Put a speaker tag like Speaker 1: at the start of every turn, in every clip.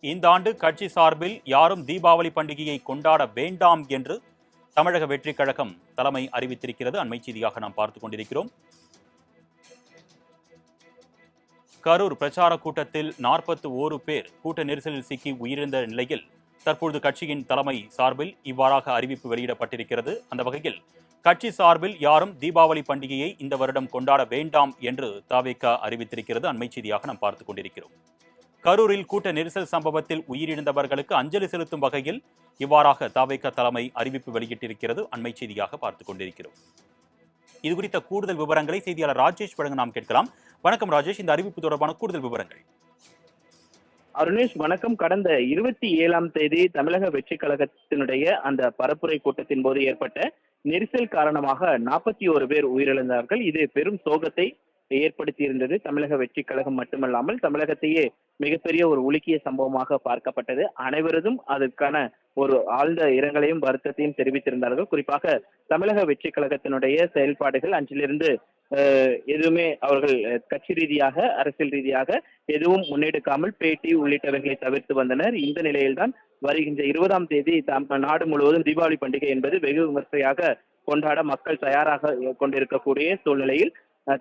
Speaker 1: இந்த ஆண்டு கட்சி சார்பில் யாரும் தீபாவளி பண்டிகையை கொண்டாட வேண்டாம் என்று தமிழக வெற்றிக் கழகம் தலைமை அறிவித்திருக்கிறது. அண்மை செய்தியாக நாம் பார்த்துக் கொண்டிருக்கிறோம். கரூர் பிரச்சார கூட்டத்தில் 41 பேர் கூட்ட நெரிசலில் சிக்கி உயிரிழந்த நிலையில் தற்பொழுது கட்சியின் தலைமை சார்பில் இவ்வாறாக அறிவிப்பு வெளியிடப்பட்டிருக்கிறது. அந்த வகையில் கட்சி சார்பில் யாரும் தீபாவளி பண்டிகையை இந்த வருடம் கொண்டாட வேண்டாம் என்று தவிக அறிவித்திருக்கிறது. அண்மை செய்தியாக நாம் பார்த்துக் கொண்டிருக்கிறோம். கரூரில் கூட்ட நெரிசல் சம்பவத்தில் உயிரிழந்தவர்களுக்கு அஞ்சலி செலுத்தும் வகையில் இவ்வாறாக தவிக தலைமை அறிவிப்பு வெளியிட்டிருக்கிறது. அண்மை செய்தியாக பார்த்துக் கொண்டிருக்கிறோம். இது குறித்த கூடுதல் விவரங்களை செய்தியாளர் ராஜேஷ் வழங்க நாம் கேட்கலாம். வணக்கம் ராஜேஷ், இந்த அறிவிப்பு தொடர்பான கூடுதல் விவரங்கள்.
Speaker 2: அருணேஷ் வணக்கம். கடந்த 27ஆம் தேதி தமிழக வெற்றி கழகத்தினுடைய அந்த பரப்புரை கூட்டத்தின் போது ஏற்பட்ட நெரிசல் காரணமாக 41 பேர் உயிரிழந்தார்கள். இது பெரும் சோகத்தை ஏற்படுத்தியிருந்தது. தமிழக வெற்றி கழகம் மட்டுமல்லாமல் தமிழகத்தையே மிகப்பெரிய ஒரு உலுக்கிய சம்பவமாக பார்க்கப்பட்டது. அனைவரும் அதற்கான ஒரு ஆழ்ந்த இரங்கலையும் வருத்தத்தையும் தெரிவித்திருந்தார்கள். குறிப்பாக தமிழக வெற்றி கழகத்தினுடைய செயல்பாடுகள் அன்றிலிருந்து எதுவுமே அவர்கள் கட்சி ரீதியாக அரசியல் ரீதியாக எதுவும் முன்னெடுக்காமல் பேட்டி உள்ளிட்டவைகளை தவிர்த்து வந்தனர். இந்த நிலையில்தான் வருகின்ற 20ஆம் தேதி நாடு முழுவதும் தீபாவளி பண்டிகை என்பது வெகு விமர்சையாக கொண்டாட மக்கள் தயாராக கொண்டிருக்கக்கூடிய சூழ்நிலையில்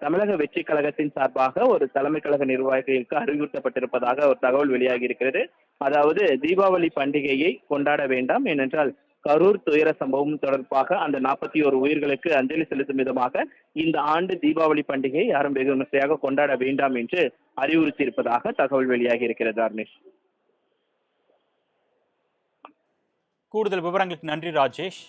Speaker 2: தமிழக வெற்றி கழகத்தின் சார்பாக ஒரு தலைமை கழக நிர்வாகிகளுக்கு அறிவுறுத்தப்பட்டிருப்பதாக ஒரு தகவல் வெளியாகி இருக்கிறது. அதாவது தீபாவளி பண்டிகையை கொண்டாட வேண்டாம், ஏனென்றால் கரூர் துயர சம்பவம் தொடர்பாக அந்த 41 உயிர்களுக்கு அஞ்சலி செலுத்தும் விதமாக இந்த ஆண்டு தீபாவளி பண்டிகையை யாரும் வெகு விமர்சையாக கொண்டாட வேண்டாம் என்று அறிவுறுத்தியிருப்பதாக தகவல் வெளியாகி இருக்கிறது. அர்னேஷ்,
Speaker 1: கூடுதல் விவரங்களுக்கு நன்றி ராஜேஷ்.